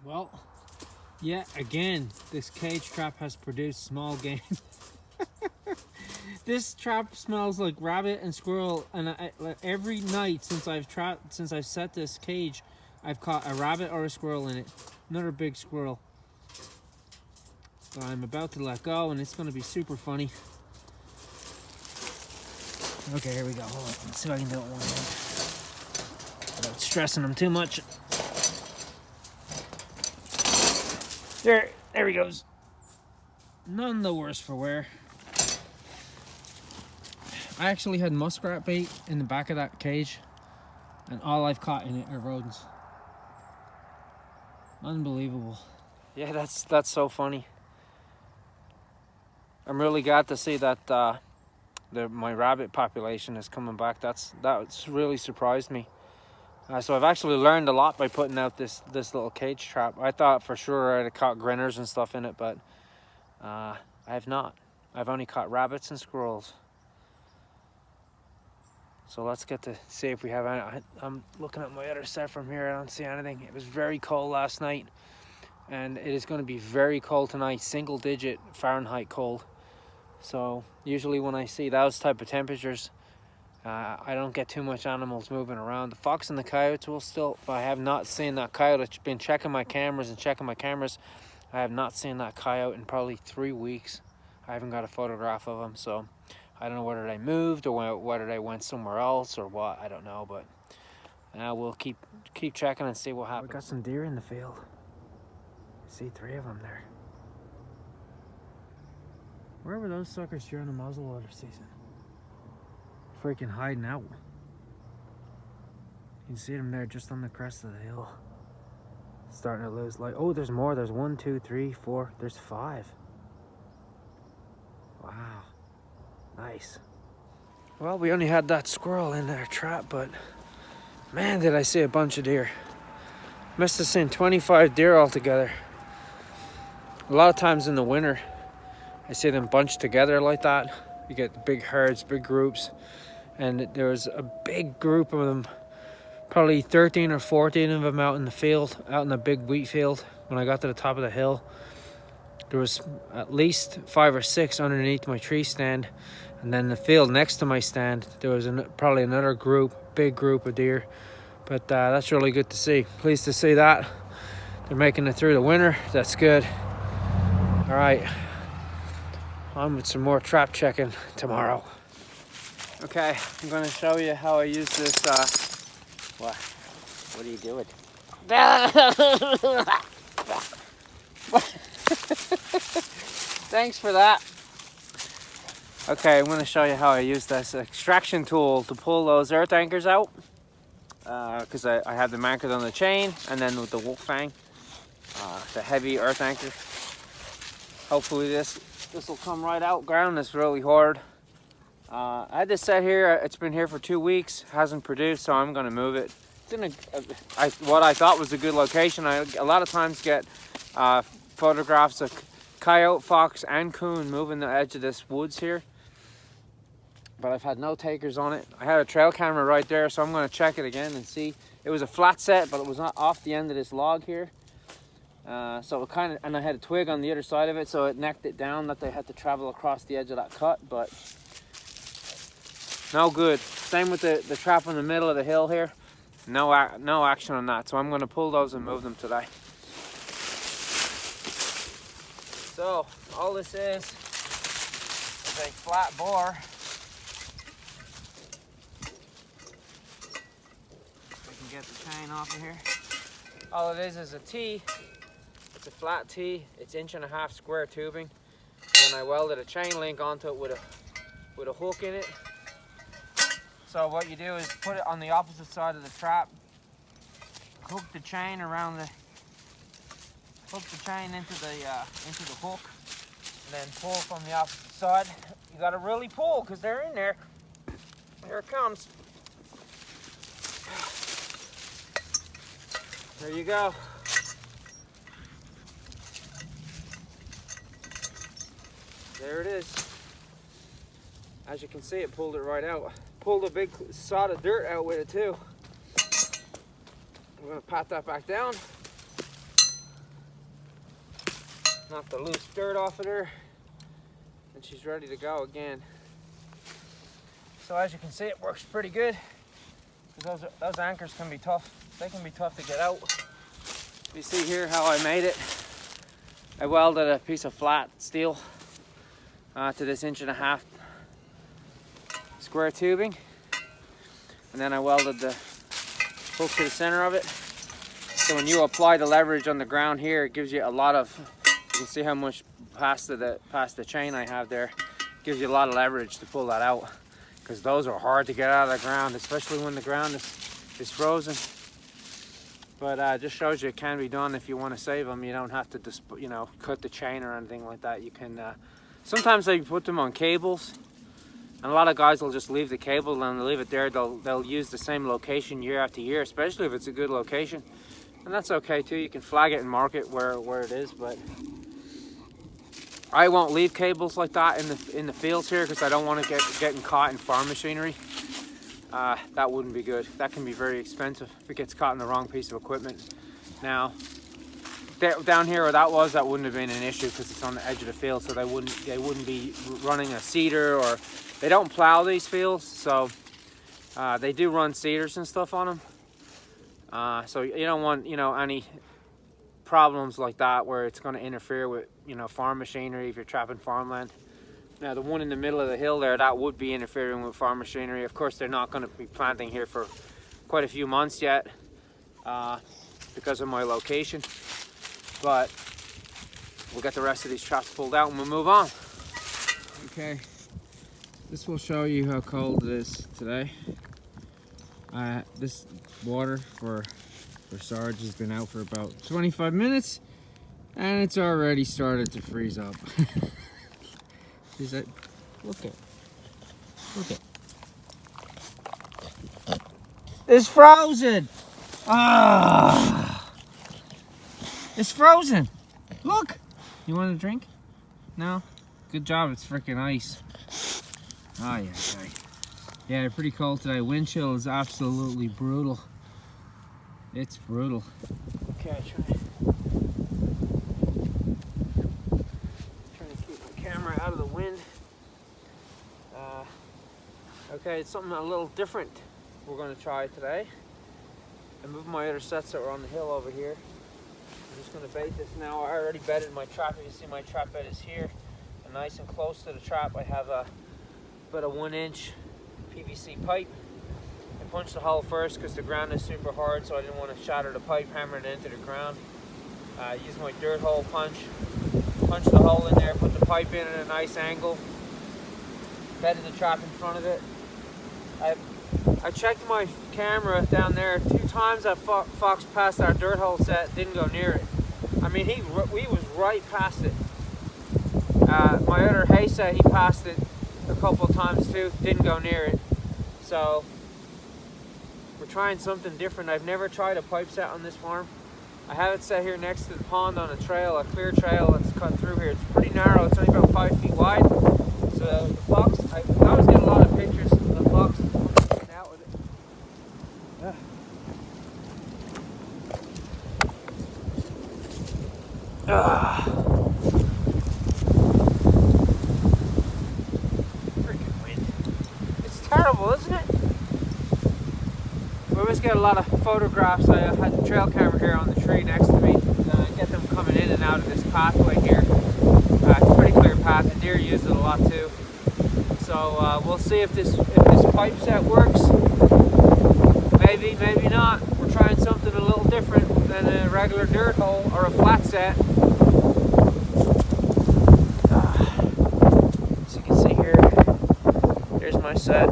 Well, yet again, this cage trap has produced small game. This trap smells like rabbit and squirrel, and every night since I've set this cage, I've caught a rabbit or a squirrel in it. Another big squirrel. So I'm about to let go, and it's going to be super funny. Okay, here we go. Hold on. Let's see if I can do it one hand without stressing him too much. There he goes. None the worse for wear. I actually had muskrat bait in the back of that cage, and all I've caught in it are rodents. Unbelievable. Yeah, that's so funny. I'm really glad to see that my rabbit population is coming back. That's really surprised me. So I've actually learned a lot by putting out this little cage trap. I thought for sure I'd have caught grinners and stuff in it, but I have not. I've only caught rabbits and squirrels. So let's get to see if we have any. I'm looking at my other set from here. I don't see anything. It was very cold last night, and it is going to be very cold tonight. Single digit Fahrenheit cold. So usually when I see those type of temperatures, I don't get too much animals moving around. The fox and the coyotes will still, but I have not seen that coyote. I've been checking my cameras. I have not seen that coyote in probably 3 weeks. I haven't got a photograph of him, so I don't know whether they moved or whether they went somewhere else or what. I don't know, but we'll keep checking and see what happens. We got some deer in the field. I see 3 of them there. Where were those suckers during the muzzleloader season? Freaking hiding out. You can see them there just on the crest of the hill. Starting to lose light. Oh, there's more. There's 1, 2, 3, 4. There's 5. Wow. Nice. Well, we only had that squirrel in our trap, but man, did I see a bunch of deer. Must have seen 25 deer altogether. A lot of times in the winter, I see them bunched together like that. You get big herds, big groups. And there was a big group of them, probably 13 or 14 of them out in the field, out in the big wheat field. When I got to the top of the hill, there was at least 5 or 6 underneath my tree stand. And then the field next to my stand, there was probably another big group of deer. But that's really good to see. Pleased to see that. They're making it through the winter. That's good. All right. On with some more trap checking tomorrow. Okay, I'm going to show you how I use this. What are you doing? Thanks for that. Okay, I'm going to show you how I use this extraction tool to pull those earth anchors out. Because I have them anchored on the chain, and then with the wolf fang, the heavy earth anchor. Hopefully this will come right out. Ground is really hard. I had this set here. It's been here for 2 weeks. Hasn't produced, so I'm going to move it. It's in what I thought was a good location. I a lot of times get photographs of coyote, fox, and coon moving the edge of this woods here. But I've had no takers on it. I had a trail camera right there, so I'm going to check it again and see. It was a flat set, but it was not off the end of this log here. So it kind of, and I had a twig on the other side of it, so it necked it down that they had to travel across the edge of that cut, but no good. Same with the trap in the middle of the hill here. No action on that, so I'm going to pull those and move them today. So all this is a flat bore. We can get the chain off of here. All it is a T. It's a flat T. It's 1.5 inch square tubing, and I welded a chain link onto it with a hook in it. So what you do is put it on the opposite side of the trap, hook the chain around hook the chain into the hook, and then pull from the opposite side. You gotta really pull because they're in there. Here it comes. There you go. There it is. As you can see, it pulled it right out. Pulled a big sod of dirt out with it too. I'm gonna pat that back down. knock the loose dirt off of her, and she's ready to go again. So as you can see, it works pretty good. Those anchors can be tough. They can be tough to get out. You see here how I made it. I welded a piece of flat steel to this 1.5 inch square tubing, and then I welded the hook to the center of it. So when you apply the leverage on the ground here, it gives you a lot of, you can see how much past the chain I have there. It gives you a lot of leverage to pull that out, because those are hard to get out of the ground, especially when the ground is frozen. But just shows you it can be done if you want to save them. You don't have to just, you know, cut the chain or anything like that. You can, sometimes they put them on cables, and a lot of guys will just leave the cable and they'll leave it there. They'll use the same location year after year, especially if it's a good location. And that's okay too. You can flag it and mark it where it is, but I won't leave cables like that in the fields here, because I don't want to getting caught in farm machinery. That wouldn't be good. That can be very expensive if it gets caught in the wrong piece of equipment. Now, down here where that wouldn't have been an issue, because it's on the edge of the field, so they wouldn't be running a seeder, or they don't plow these fields, so they do run seeders and stuff on them. So you don't want, you know, any problems like that where it's going to interfere with, you know, farm machinery if you're trapping farmland. Now the one in the middle of the hill there, that would be interfering with farm machinery. Of course, they're not going to be planting here for quite a few months yet because of my location. But we'll get the rest of these traps pulled out and we'll move on. Okay, this will show you how cold it is today. This water for Sarge has been out for about 25 minutes and it's already started to freeze up. Is that, look at, it's frozen. It's frozen. Look, you want a drink? No? Good job, it's freaking ice. Oh yeah, yeah, pretty cold today. Wind chill is absolutely brutal. It's brutal. Okay, trying to keep my camera out of the wind. Okay, it's something a little different we're going to try today. I moved my other sets that were on the hill over here. I'm just going to bait this now. I already bedded my trap. You can see my trap bed is here. And nice and close to the trap, I have about a 1-inch PVC pipe. I punched the hole first because the ground is super hard, so I didn't want to shatter the pipe, hammer it into the ground. Use my dirt hole punch the hole in there, put the pipe in at a nice angle, bedded the trap in front of it. I checked my camera down there 2 times. That fox passed our dirt hole set, didn't go near it. I mean, he was right past it. My other hay set, he passed it a couple of times too, didn't go near it. So we're trying something different. I've never tried a pipe set on this farm. I have it set here next to the pond on a trail, a clear trail that's cut through here. It's pretty narrow, it's only about 5 feet wide. So the fox, I was getting a lot of pictures of the fox getting out with it. Freaking wind. It's terrible, isn't it? We always get a lot of photographs. I had the trail camera here on the tree next to me. Get them coming in and out of this pathway here. It's a pretty clear path. The deer use it a lot too. So we'll see if this pipe set works. Maybe, maybe not. We're trying something a little different than a regular dirt hole or a flat set. As you can see here, there's my set.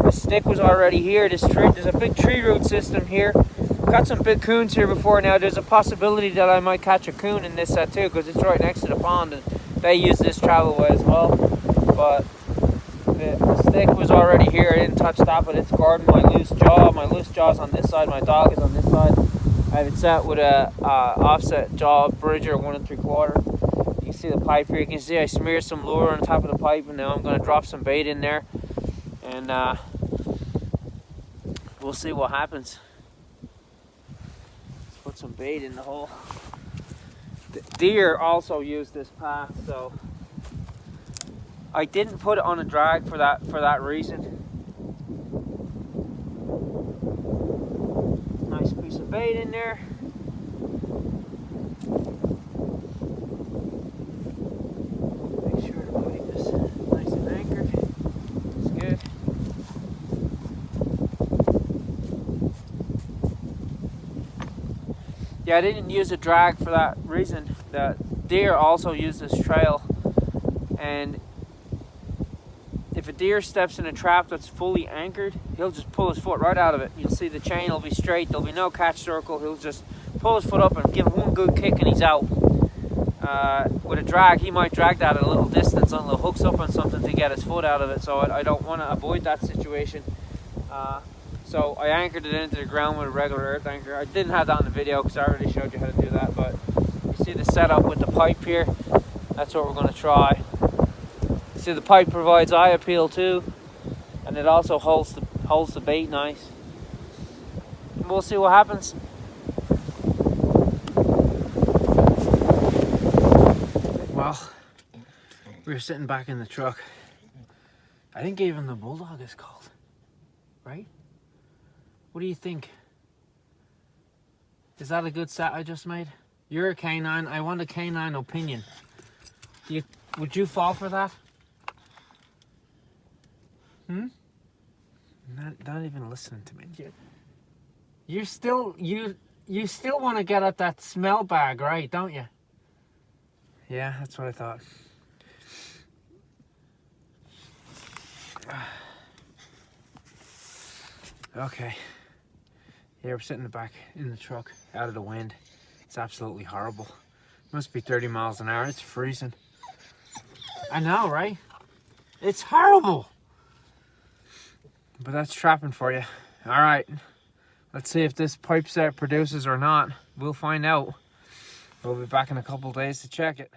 The stick was already here. This tree, there's a big tree root system here. Got some big coons here before now. There's a possibility that I might catch a coon in this set too, because it's right next to the pond and they use this travel way as well. But the stick was already here. I didn't touch that, but it's guarding my loose jaw. My loose jaw's on this side. My dog is on this side. I have it set with a offset jaw bridger 1 3/4. You can see the pipe here. You can see I smeared some lure on top of the pipe, and now I'm going to drop some bait in there, and we'll see what happens. Let's put some bait in the hole. deer also use this path, so I didn't put it on a drag for that reason. Nice piece of bait in there. Make sure the pipe is nice and anchored. That's good. Yeah, I didn't use a drag for that reason. The deer also use this trail, and if a deer steps in a trap that's fully anchored, he'll just pull his foot right out of it. You'll see the chain will be straight, there'll be no catch circle. He'll just pull his foot up and give it one good kick and he's out. With a drag, he might drag that at a little distance on the hooks up on something to get his foot out of it, so I don't want to avoid that situation. So I anchored it into the ground with a regular earth anchor. I didn't have that in the video because I already showed you how to do that, but you see the setup with the pipe here. That's what we're going to try. See, the pipe provides eye appeal too, and it also holds the bait nice. And we'll see what happens. Well, we were sitting back in the truck. I think even the bulldog is called, right? What do you think? Is that a good set I just made? You're a canine. I want a canine opinion. Would you fall for that? Not even listening to me. You still want to get at that smell bag, right? Don't you? Yeah, that's what I thought. Okay. Yeah, we're sitting back in the truck, out of the wind. It's absolutely horrible. Must be 30 miles an hour. It's freezing. I know, right? It's horrible. But that's trapping for you. All right. Let's see if this pipe set produces or not. We'll find out. We'll be back in a couple days to check it.